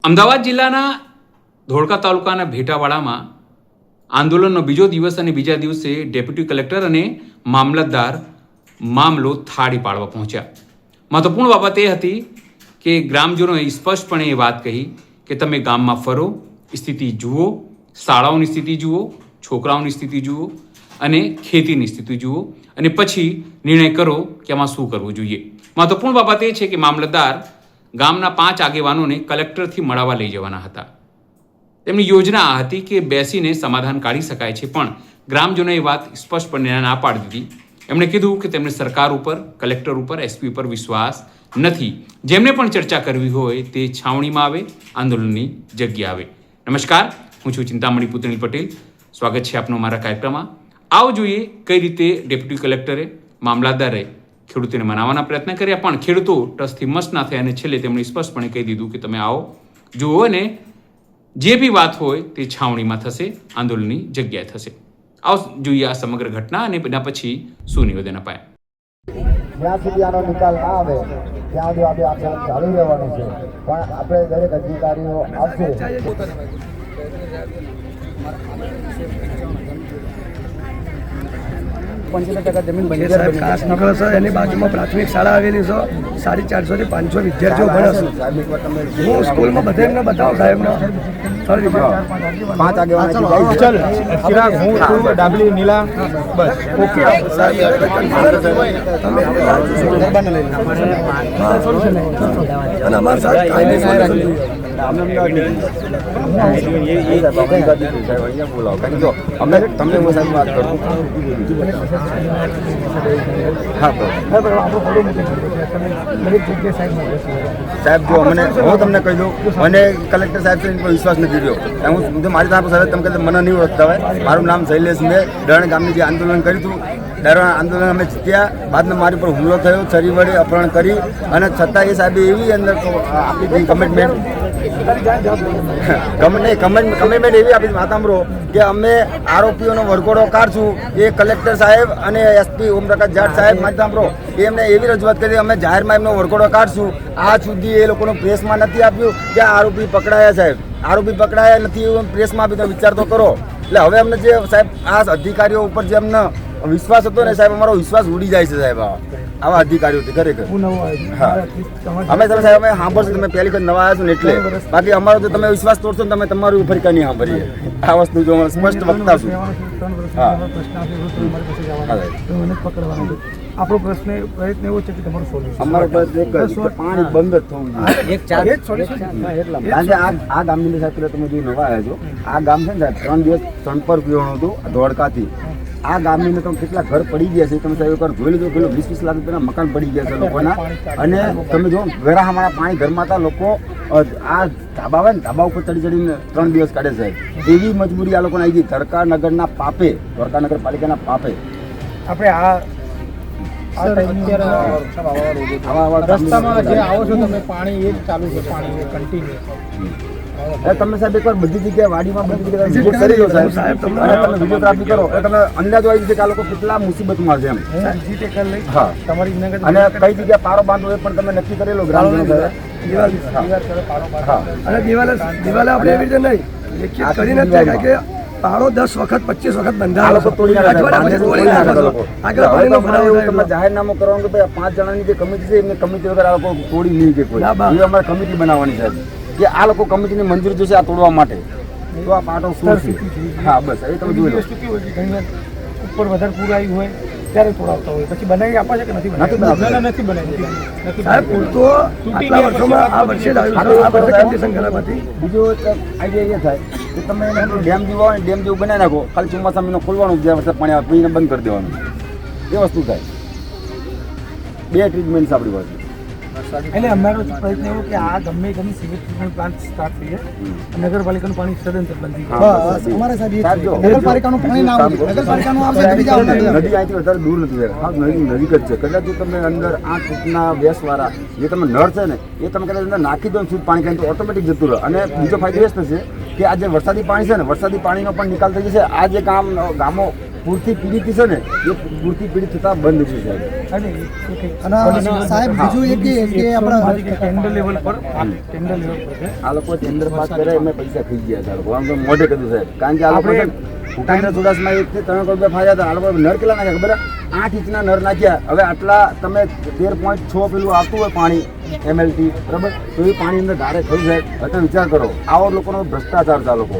અમદાવાદ જિલ્લાના ધોળકા તાલુકાના ભેટાવાડામાં આંદોલનનો બીજો દિવસ અને બીજા દિવસે ડેપ્યુટી કલેક્ટર અને મામલતદાર મામલો થાળી પાડવા પહોંચ્યા. મહત્વપૂર્ણ બાબત એ હતી કે ગ્રામજનોએ સ્પષ્ટપણે એ વાત કહી કે તમે ગામમાં ફરો, સ્થિતિ જુઓ, શાળાઓની સ્થિતિ જુઓ, છોકરાઓની સ્થિતિ જુઓ અને ખેતીની સ્થિતિ જુઓ અને પછી નિર્ણય કરો કે આમાં શું કરવું જોઈએ. મહત્વપૂર્ણ બાબત એ છે કે મામલતદાર ગામના 5 આગેવાનોને કલેક્ટરથી મળવા લઈ જવાના હતા. તેમની યોજના આ હતી કે બેસીને સમાધાન કાઢી શકાય છે, પણ ગ્રામજનોએ વાત સ્પષ્ટપણે ના પાડી દીધી. એમણે કીધું કે તેમને સરકાર ઉપર, કલેક્ટર ઉપર, એસપી ઉપર વિશ્વાસ નથી. જેમને પણ ચર્ચા કરવી હોય તે છાવણીમાં આવે, આંદોલનની જગ્યા આવે. નમસ્કાર, હું છું ચિંતામણી પુતણી પટેલ. સ્વાગત છે આપનું મારા કાર્યક્રમમાં. આવો જોઈએ કઈ રીતે ડેપ્યુટી કલેક્ટરે, મામલતદારે ખેડૂતોને મનાવવાના પ્રયત્ન કર્યા, પણ ખેડૂતો ટસથી મસ્ત ના થયા અને છેલ્લે તેમણે સ્પષ્ટપણે કહી દીધું કે તમે આવો, જુઓ અને જે બી વાત હોય તે છાવણીમાં થશે, આંદોલનની જગ્યાએ થશે. આવો જોઈએ આ સમગ્ર ઘટના અને એના પછી શું નિવેદન અપાયા. જ્યાં સુધી આનો નિકાલ ના આવે ત્યાં સુધી આપણે ચાલુ રહેવાનું છે, પણ આપણે દરેક અધિકારીઓ આવશે. 75% જમીન બંજર બની કાસ નીકળે છે. એની બાજુમાં પ્રાથમિક શાળા આવેલી છે. 450 થી 500 વિદ્યાર્થીઓ ભણે છે. હું સ્કૂલમાં બધે એમને બતાવું સાહેબને. 5 આગેવાનો હું છું ડાબલી નીલા બસ ઓકે અને અમારા સાહેબ કાયદેસર અમે તમને હું સાહેબ વાત કરું. સાહેબ જો મને હું તમને કહી દઉં, મને કલેક્ટર સાહેબ છે પર વિશ્વાસ નથી રહ્યો. હું જો મારી તરફ સાહેબ તમે કહેતા મને નહીં ઓળખતા હોય. મારું નામ શૈલેષ. મેં ડરણ ગામની જે આંદોલન કર્યું હતું, ડરણ આંદોલન અમે જીત્યા. બાદમાં મારી પર હુમલો થયો, છરી વડે અપહરણ કરી, અને છતાં એ સાહેબે એવી અંદર આપી કમિટમેન્ટ એવી આપી વાત સાંભળો કે અમે આરોપીઓનો વરઘોડો કાઢશું. એ કલેક્ટર સાહેબ અને એસપી ઓમપ્રકાશ જાટ સાહેબ મારી સાંભળો એમને એવી રજૂઆત કરી અમે જાહેરમાં એમનો વરઘોડો કાઢશું. આજ સુધી એ લોકોનો પ્રેસમાં નથી આપ્યું કે આરોપી પકડાયા. સાહેબ આરોપી પકડાયા નથી એવું પ્રેસમાં આપ્યું તો વિચાર તો કરો. એટલે હવે અમને જે સાહેબ આ અધિકારીઓ ઉપર જે અમને વિશ્વાસ હતો ને સાહેબ, અમારો વિશ્વાસ ઉડી જાય છે સાહેબ આવા અધિકારીઓથી ખરેખર. હા અમે તમે સાહેબ અમે સાંભળશો, તમે પહેલી વખત નવા આવ્યા છો ને એટલે. બાકી અમારો જો તમે વિશ્વાસ તોડશો ને તમે તમારી ઉપર કંઈ નહીં સાંભળીએ. આ વસ્તુ જો સ્પષ્ટ વક્તા છું. હા આપણો પ્રશ્ન એવો છે કે તમારું સોલ્યુશન અમારો પ્રશ્ન એક જ કે પાણી બંધ જ થવું જોઈએ. કારણ કે આ ગામની સાથે તમે જો નવા આવ્યા છો, આ ગામ છે ને સાહેબ 3 દિવસ સંપર્ક પીવાનું હતું ધોળકાથી. આ ગામની અંદર તમે કેટલા ઘર પડી ગયા છે તમે સાહેબ એકવાર જોઈ લીધો. પેલો 20-20 લાખ રૂપિયાના મકાન પડી ગયા છે લોકોના. અને તમે જો ઘર અમારા પાણી ઘરમાં હતા લોકો. આ ધાબા હોય ને ધાબા ઉપર ચડીને 3 દિવસ કાઢે સાહેબ. એવી મજબૂરી આ લોકોને આવી ગઈ ધોળકા નગરના પાપે, ધોળકા નગરપાલિકાના પાપે. આપણે રસ્તામાં જે આવો છો તમે, પાણી એ જ ચાલુ છે, પાણી કન્ટિન્યુ. તમે સાહેબ એકવાર બધી જગ્યાએ વાડીમાં બધી જગ્યાએ વિઝિટ કરી લો સાહેબ, અને તમે વિડીયોગ્રાફી કરો એટલે તમે અંદાજો આવી છે કે આ લોકો કેટલા મુસીબતમાં છે એમ. હા અને કઈ જગ્યાએ પારો બાંધવો એ પણ તમે નક્કી કરેલો ગ્રામજનો અને દિવાલે આપણે એવી રીતે નહીં લેખિત કરીને જ જાય કે પાડો 10 વખત 25 વખત બંધાયેલો તમે જાહેરનામું કરવાનું કે ભાઈ 5 જણાની જે કમિટી છે એમને કમિટી વગર આ લોકો તોડી નહીં કે કોઈ. એ અમારે કમિટી બનાવવાની છે કે આ લોકો કમિટીની મંજૂરી જોશે આ તોડવા માટે. તો આ પાટો શું છે? હા બસ એ તમે જોઈ લો. ઉપર વધારે પૂર આવ્યું હોય ત્યારે તોડાવતા હોય, પછી બનાવી આપે છે કે નથી બનાવી? સાહેબ પૂર તો આટલા વર્ષોમાં આ વર્ષે કન્ડિશન ખરાબ હતી. બીજો આઈડિયા એ થાય કે તમે ડેમ જેવું હોય ડેમ જેવું બનાવી નાખો, ખાલી ચોમાસામાં એનો ખોલવાનું, જે વરસાદ પાણી આવે પીને બંધ કરી દેવાનું. એ વસ્તુ થાય. 2 ટ્રીટમેન્ટ આપણી પાસે. એટલે અમારો પ્રયત્ન એવો કે આ ગમે તેની સિવિલ ટ્રીટમેન્ટ પ્લાન્ટ સ્ટાર્ટ થઈ જાય, નગરપાલિકાનું પાણી સદંતર બંધ થઈ જાય. અમારે સાહેબ નગરપાલિકાનું પાણી ના આવે, નગરપાલિકાનું આવશે તો બીજા નદી અહીંથી વધારે દૂર નથી, નદી નજીક જ છે. કદાચ જો તમે અંદર 8 ફૂટના વેસવાળા જે તમે નળ છે ને એ તમે કદાચ અંદર નાખી દો શુદ્ધ પાણી કાંઈ તો ઓટોમેટિક જતું રહે. અને બીજો ફાયદો એ થશે કે આ જે વરસાદી પાણી છે ને, વરસાદી પાણીનો પણ નિકાલ થઈ જશે. આ જે ગામો પૂરથી પીડિત છે ને એ પૂરથી પીડિત થતા બંધ છે સાહેબ. અને સાહેબ બીજું એક કે આપણા ટેન્ડર લેવલ પર ટેન્ડર લેવલ પર છે. આ લોકો ટેન્ડર પાસ કરે એમને પૈસા થઈ ગયા છે આ લોકો. આમ તો મોઢે કીધું સાહેબ, કારણ કે આ લોકો ભૂપેન્દ્ર ચુડાસમા 1 થી 3 કરોડ રૂપિયા ફાળ્યા હતા. આ લોકો નર કેટલા નાખ્યા ખબર? 8 ઇંચના નર નાખ્યા. હવે આટલા તમે 13.6 પેલું આવતું હોય પાણી MLT, બરાબર, તો એ પાણી અંદર ધારે થયું સાહેબ. હવે વિચાર કરો, આવો લોકોનો ભ્રષ્ટાચાર છે આ લોકો.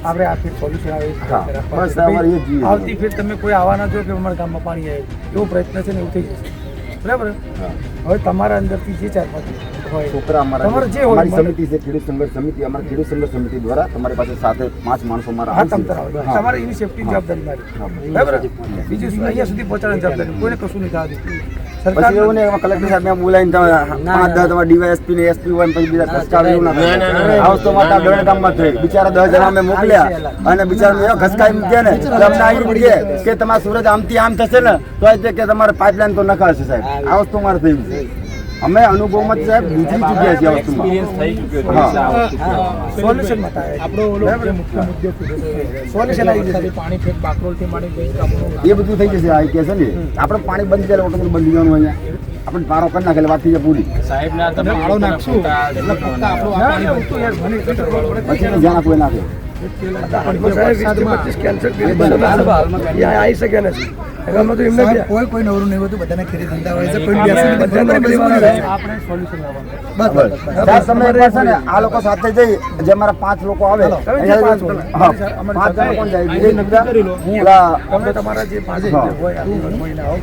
આપણે આથી સોલ્યુશન આવે હા, બસ અમારે એ જ જોઈએ. આવતી ફેર તમે કોઈ આવવાના છો કે અમારા ગામમાં પાણી આવે એવો પ્રયત્ન છે ને એવું થઈ જશે. બરાબર. હવે તમારા અંદરથી જે 4-5 હોય છોકરા અમારા તમારે જે હોય અમારી સમિતિ છે, ખેડૂત સંઘર્ષ સમિતિ, અમારી ખેડૂત સંઘર્ષ સમિતિ દ્વારા તમારી પાસે સાથે 5 માણસો મારા હા, આવશે. તમ તરાવ. તમારે એની સેફટી જવાબદારી મારી. બરાબર. બીજું શું, અહીંયા સુધી પહોંચાડવાની જવાબદારી કોઈને કશું નહીં થવા દીધું. પછી એવું નહીં, એમાં કલેક્ટર સાહેબ બોલાવીને તમે 5-10 તમારા ડીવાયએસપી ને SP હોય ને પછી બીજા ખસકાવે એવું ના થાય. આ વસ્તુ માતા દોડ ગામમાં થઈ. બિચારા 10 જણા અમે મોકલ્યા અને બિચારા એવા ખસકાઈ મૂક્યા ને તો અમને આવી કહે કે તમારા સુરત આમથી આમ થશે ને તો આ કે તમારે પાઇપલાઇન તો નખાશે સાહેબ. આ વસ્તુ મારે થઈ છે. અમે અનુભવમાં જ સાહેબ ગુજરી ચૂક્યા છીએ આ વસ્તુમાં. સોલ્યુશનમાં થાય. આપણો મુખ્ય મુદ્દો સોલ્યુશન આવી જશે. પાણી ફેક બાકરોલથી માંડી એ બધું થઈ જશે. આ કે છે ને આપણે પાણી બંધ કરે ઓટોમેટિક બંધ જવાનું અહીંયા આપણે પારો કરી નાખે વાત થઈ જાય પૂરી. સાહેબ ના તમે પાળો નાખશું એટલે ફક્ત આપણું આ પાણી પછી જ્યાં કોઈ નાખે આવી શકે નથી. એમાં તો એમને કોઈ નવરું નહીં હોતું, બધાને ખેતી ધંધા હોય છે, કોઈ આપણે સોલ્યુશન લાવવાનું. બસ તમે એકવાર છે ને આ લોકો સાથે જઈ જે અમારા 5 લોકો આવે હા 5 જણ કોણ જાય વિજયનગર તમે તમારા જે 5 હોય મહિના આવો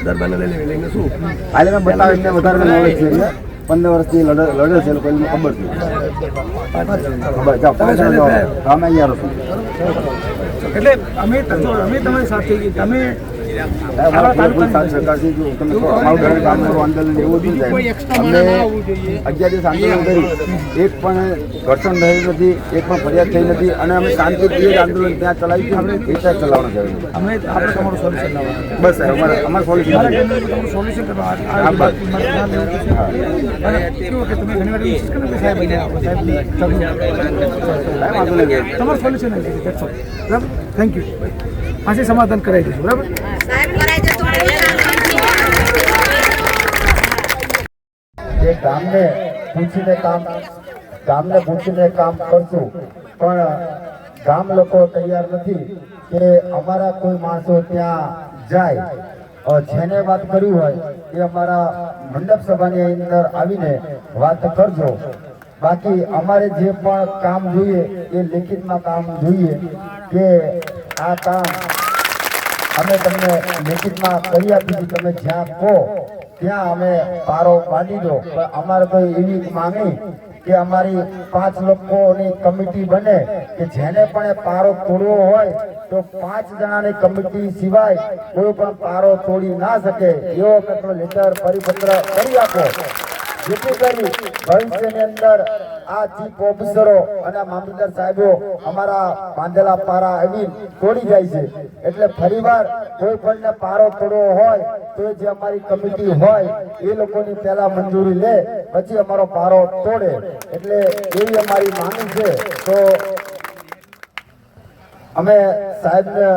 દરબારને લઈને શું હાલે મેં બતાવે એમને વધારે નોલેજ છે એટલે 15 વર્ષથી લડે છે લોકો એમને ખબર છે. ખબર જાઓ 5 જણ જાઓ અમે અહીંયા રહો. એટલે અમે તમારી સાથે છીએ. તમે સરકારથી જો તમે અમારું ઘરે કામ કરો આંદોલન એવું જ થાય. અમને 11 દિવસ આંદોલન કર્યું, એક પણ ઘર્ષણ થયું નથી, એક પણ ફરિયાદ થઈ નથી અને અમે શાંતિથી આંદોલન ત્યાં ચલાવ્યું છે. એ ત્યાં ચલાવવાનું છે. અમે આપણે તમારું સોલ્યુશન લાવવાનું. બસ અમારે સોલ્યુશન તમારું સોલ્યુશન કરવા અને કેવું કે તમે ઘણી વાર ઇન્સિસ્ટ કરો કે સાહેબ તમારું સોલ્યુશન આવી જશે. બરાબર. Thank you. પાછી સમાધાન કરાવી દઈશું. બરાબર. એ ગામને પૂછીને કામ કરશું, પણ ગામ લોકો તૈયાર નથી કે અમારા કોઈ માણસો ત્યાં જાય. જેને વાત કરી હોય એ અમારા મંડપ સભાની અંદર આવીને વાત કરજો. બાકી અમારે જે પણ કામ જોઈએ એ લેખિતમાં કામ જોઈએ કે આ કામ અમે તમને લેખિતમાં કરી આપીશું. તમે જ્યાં કહો ત્યાં અમે પારો બાંધી દો. પણ અમારે તો એવી માંગણી કે અમારી 5 લોકોની કમિટી બને કે જેને પણ પારો તોડવો હોય તો 5 જણાની કમિટી સિવાય કોઈ પણ પારો તોડી ના શકે એવો અમે લેટર પરિપત્ર કરી આપો, જેથી કરી ભવિષ્યની અંદર આ ચીફ ઓફિસરો અને મામલતદાર સાહેબો અમારા બાંધેલા પારા આવી તોડી જાય છે. એટલે ફરીવાર કોઈ પણ પારો તોડવો હોય તો જે અમારી કમિટી હોય એ લોકોની પહેલા મંજૂરી લે પછી અમારો પારો તોડે. એટલે એવી અમારી માંગણી છે. તો અમે સાહેબને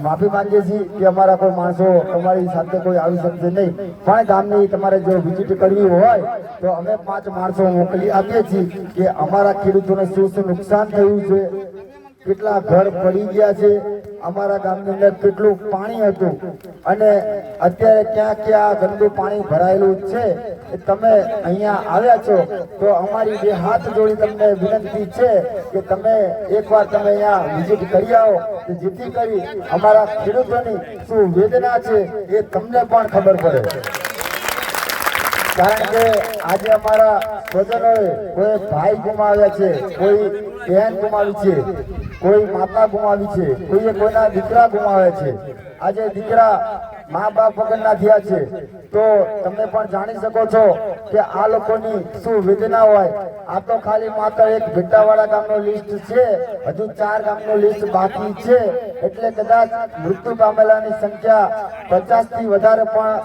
માફી માંગીએ છીએ કે અમારા કોઈ માણસો તમારી સાથે કોઈ આવી શકશે નહીં, પણ ગામની તમારે જો વિઝિટ કરવી હોય તો અમે 5 માણસો મોકલી આપીએ છીએ કે અમારા ખેડૂતોને શું નુકસાન થયું છે, કેટલા ઘર પડી ગયા છે, અમારા ગામની અંદર કેટલું પાણી હતું અને અત્યારે ક્યાં ક્યાં ગંદુ પાણી ભરાયેલું છે. તમે અહીંયા આવ્યા છો તો અમારી 2 હાથ જોડી તમને વિનંતી છે કે તમે એકવાર તમે અહીંયા વિઝિટ કરી આવો, જેથી કરી અમારા ખેડૂતોની શું વેદના છે એ તમને પણ ખબર પડે. કારણ કે આજે અમારા સ્વજનોએ કોઈ ભાઈ ગુમાવ્યા છે, કોઈ બહેન ગુમાવી છે, કોઈ માતા ગુમાવી છે, કોઈએ કોઈના દીકરા ગુમાવ્યા છે. આજે દીકરા મા બાપ વગરના થયા છે. તો તમે પણ જાણી શકો છો કે આ લોકોની શું વેદના હોય. આ તો ખાલી માત્ર એક ભેટાવાળા ગામનો લિસ્ટ છે, હજુ 4 ગામનો લિસ્ટ બાકી છે. એટલે કદાચ મૃત્યુ પામેલાની સંખ્યા 50 થી વધારે પણ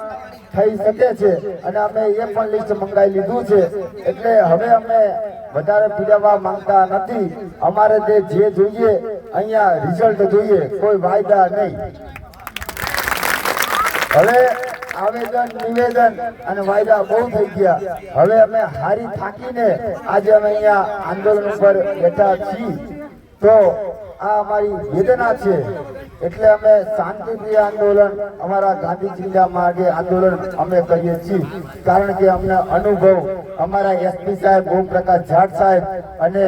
થઈ શકે છે અને અમે એ પણ લિસ્ટ મંગાવી લીધું છે. એટલે હવે અમે વધારે પીડાવવા માંગતા નથી. અમારે જે જોઈએ અહીંયા રિઝલ્ટ જોઈએ, કોઈ વાયદા નહીં. હવે આવેદન નિવેદન અને વાયદા બહુ થઈ ગયા. હવે અમે હારી થાકીને આજે અમે અહીંયા આંદોલન ઉપર બેઠા છીએ. તો આ અમારી વેદના છે. એટલે અમે શાંતિપ્રિય આંદોલન, અમારા ગાંધી ચિંધ્યા માર્ગે આંદોલન અમે કરીએ છીએ. કારણ કે અમને અનુભવ અમારા એસપી સાહેબ ઓમપ્રકાશ જાટ સાહેબ અને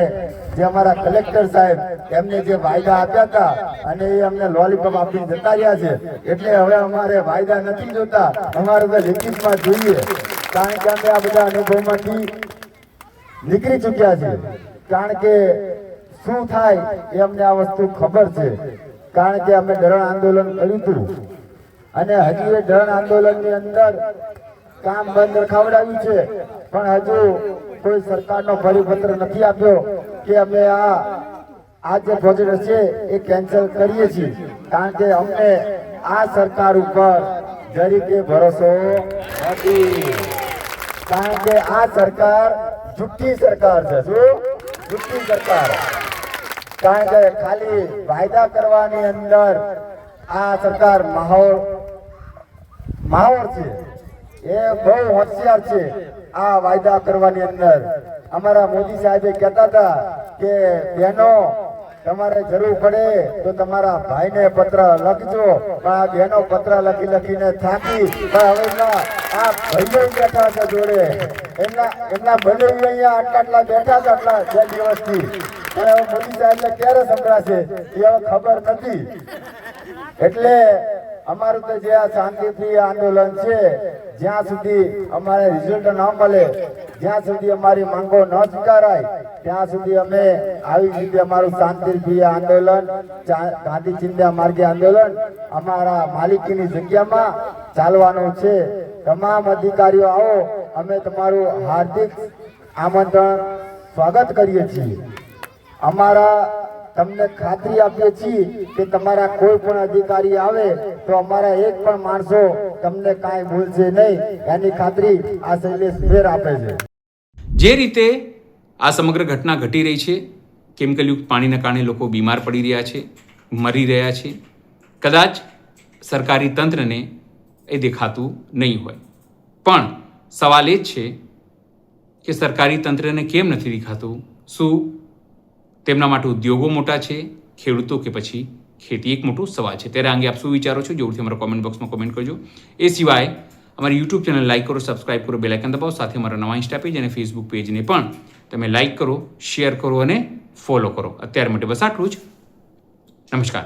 જે અમારા કલેક્ટર સાહેબ એમને જે વાયદા આપ્યા હતા અને એ અમને લોલીપોપ આપીને જતા રહ્યા છે. એટલે હવે અમારે વાયદા નથી જોતા, અમારે તો લેખિતમાં જોઈએ. કારણ કે અમે આ બધા અનુભવમાંથી નીકળી ચૂક્યા છે. કારણ કે શું થાય એ અમને આ વસ્તુ ખબર છે. કારણ કે અમે ધરણ આંદોલન કર્યું હતું અને હજુ એ ધરણ આંદોલનની અંદર કામ બંધ રખાવડાવ્યું છે, પણ હજુ કોઈ સરકારનો પરિપત્ર નથી આપ્યો કે અમે આ જે પ્રોજેક્ટ છે એ કેન્સલ કરીએ છીએ. કારણ કે અમને આ સરકાર ઉપર જરીકે ભરોસો નથી. કારણ કે આ સરકાર જુઠ્ઠી સરકાર છે. શું જુઠ્ઠી સરકાર? કારણ કે ખાલી વાયદા કરવાની અંદર આ સરકાર માહોર છે. એ બહુ હોશિયાર છે આ વાયદા કરવાની અંદર. અમારા મોદી સાહેબે કહેતા હતા કે બહેનો તમારે જરૂર પડે તો તમારા ભાઈને પત્ર લખજો. પણ આ બહેનો પત્ર લખીને થાકી. પણ હવે આ ભાઈઓ બેઠા છે જોડે, એમના ભલે અહીંયા આટલા બેઠા છે આટલા 2 દિવસથી. પણ હવે મોદી સાહેબને ક્યારે સંભળાશે એ હવે ખબર નથી. એટલે અમારું તો જે આ શાંતિપ્રિય આંદોલન છે, જ્યાં સુધી અમારે રિઝલ્ટ ન મળે, જ્યાં સુધી અમારી માંગો ન સ્વીકારાય, ત્યાં સુધી અમે આવી રીતે અમારું શાંતિપ્રિય આંદોલન, ગાંધી ચિંધ્યા માર્ગે આંદોલન અમારા માલિકીની જગ્યામાં ચાલવાનું છે. તમામ અધિકારીઓ આવો, અમે તમારું હાર્દિક આમંત્રણ સ્વાગત કરીએ છીએ. અમારા તમને ખાતરી આપીએ છીએ કે તમારા કોઈ પણ અધિકારી આવે તો અમારા એક પણ માણસો તમને કાંઈ ભૂલશે નહીં, એની ખાતરી આ શૈલેષ ભેર આપે છે. જે રીતે આ સમગ્ર ઘટના ઘટી રહી છે, કેમિકલયુક્ત પાણીના કારણે લોકો બીમાર પડી રહ્યા છે, મરી રહ્યા છે, કદાચ સરકારી તંત્રને એ દેખાતું નહીં હોય. પણ સવાલ એ જ છે કે સરકારી તંત્રને કેમ નથી દેખાતું? શું તેમના માટે ઉદ્યોગો મોટા છે, ખેડૂતો કે પછી ખેતી? એક મોટો સવાલ છે. ત્યારે અંગે આપ શું વિચારો છો? જરૂરથી અમારા કોમેન્ટ બોક્સમાં કોમેન્ટ કરજો. એ સિવાય અમારી યુટ્યુબ ચેનલ લાઈક કરો, સબસ્ક્રાઇબ કરો, બેલ આઇકન દબાવો. સાથે અમારા નવા ઇન્સ્ટા પેજ અને ફેસબુક પેજને પણ તમે લાઈક કરો, શેર કરો અને ફોલો કરો. અત્યાર માટે બસ આટલું જ. નમસ્કાર.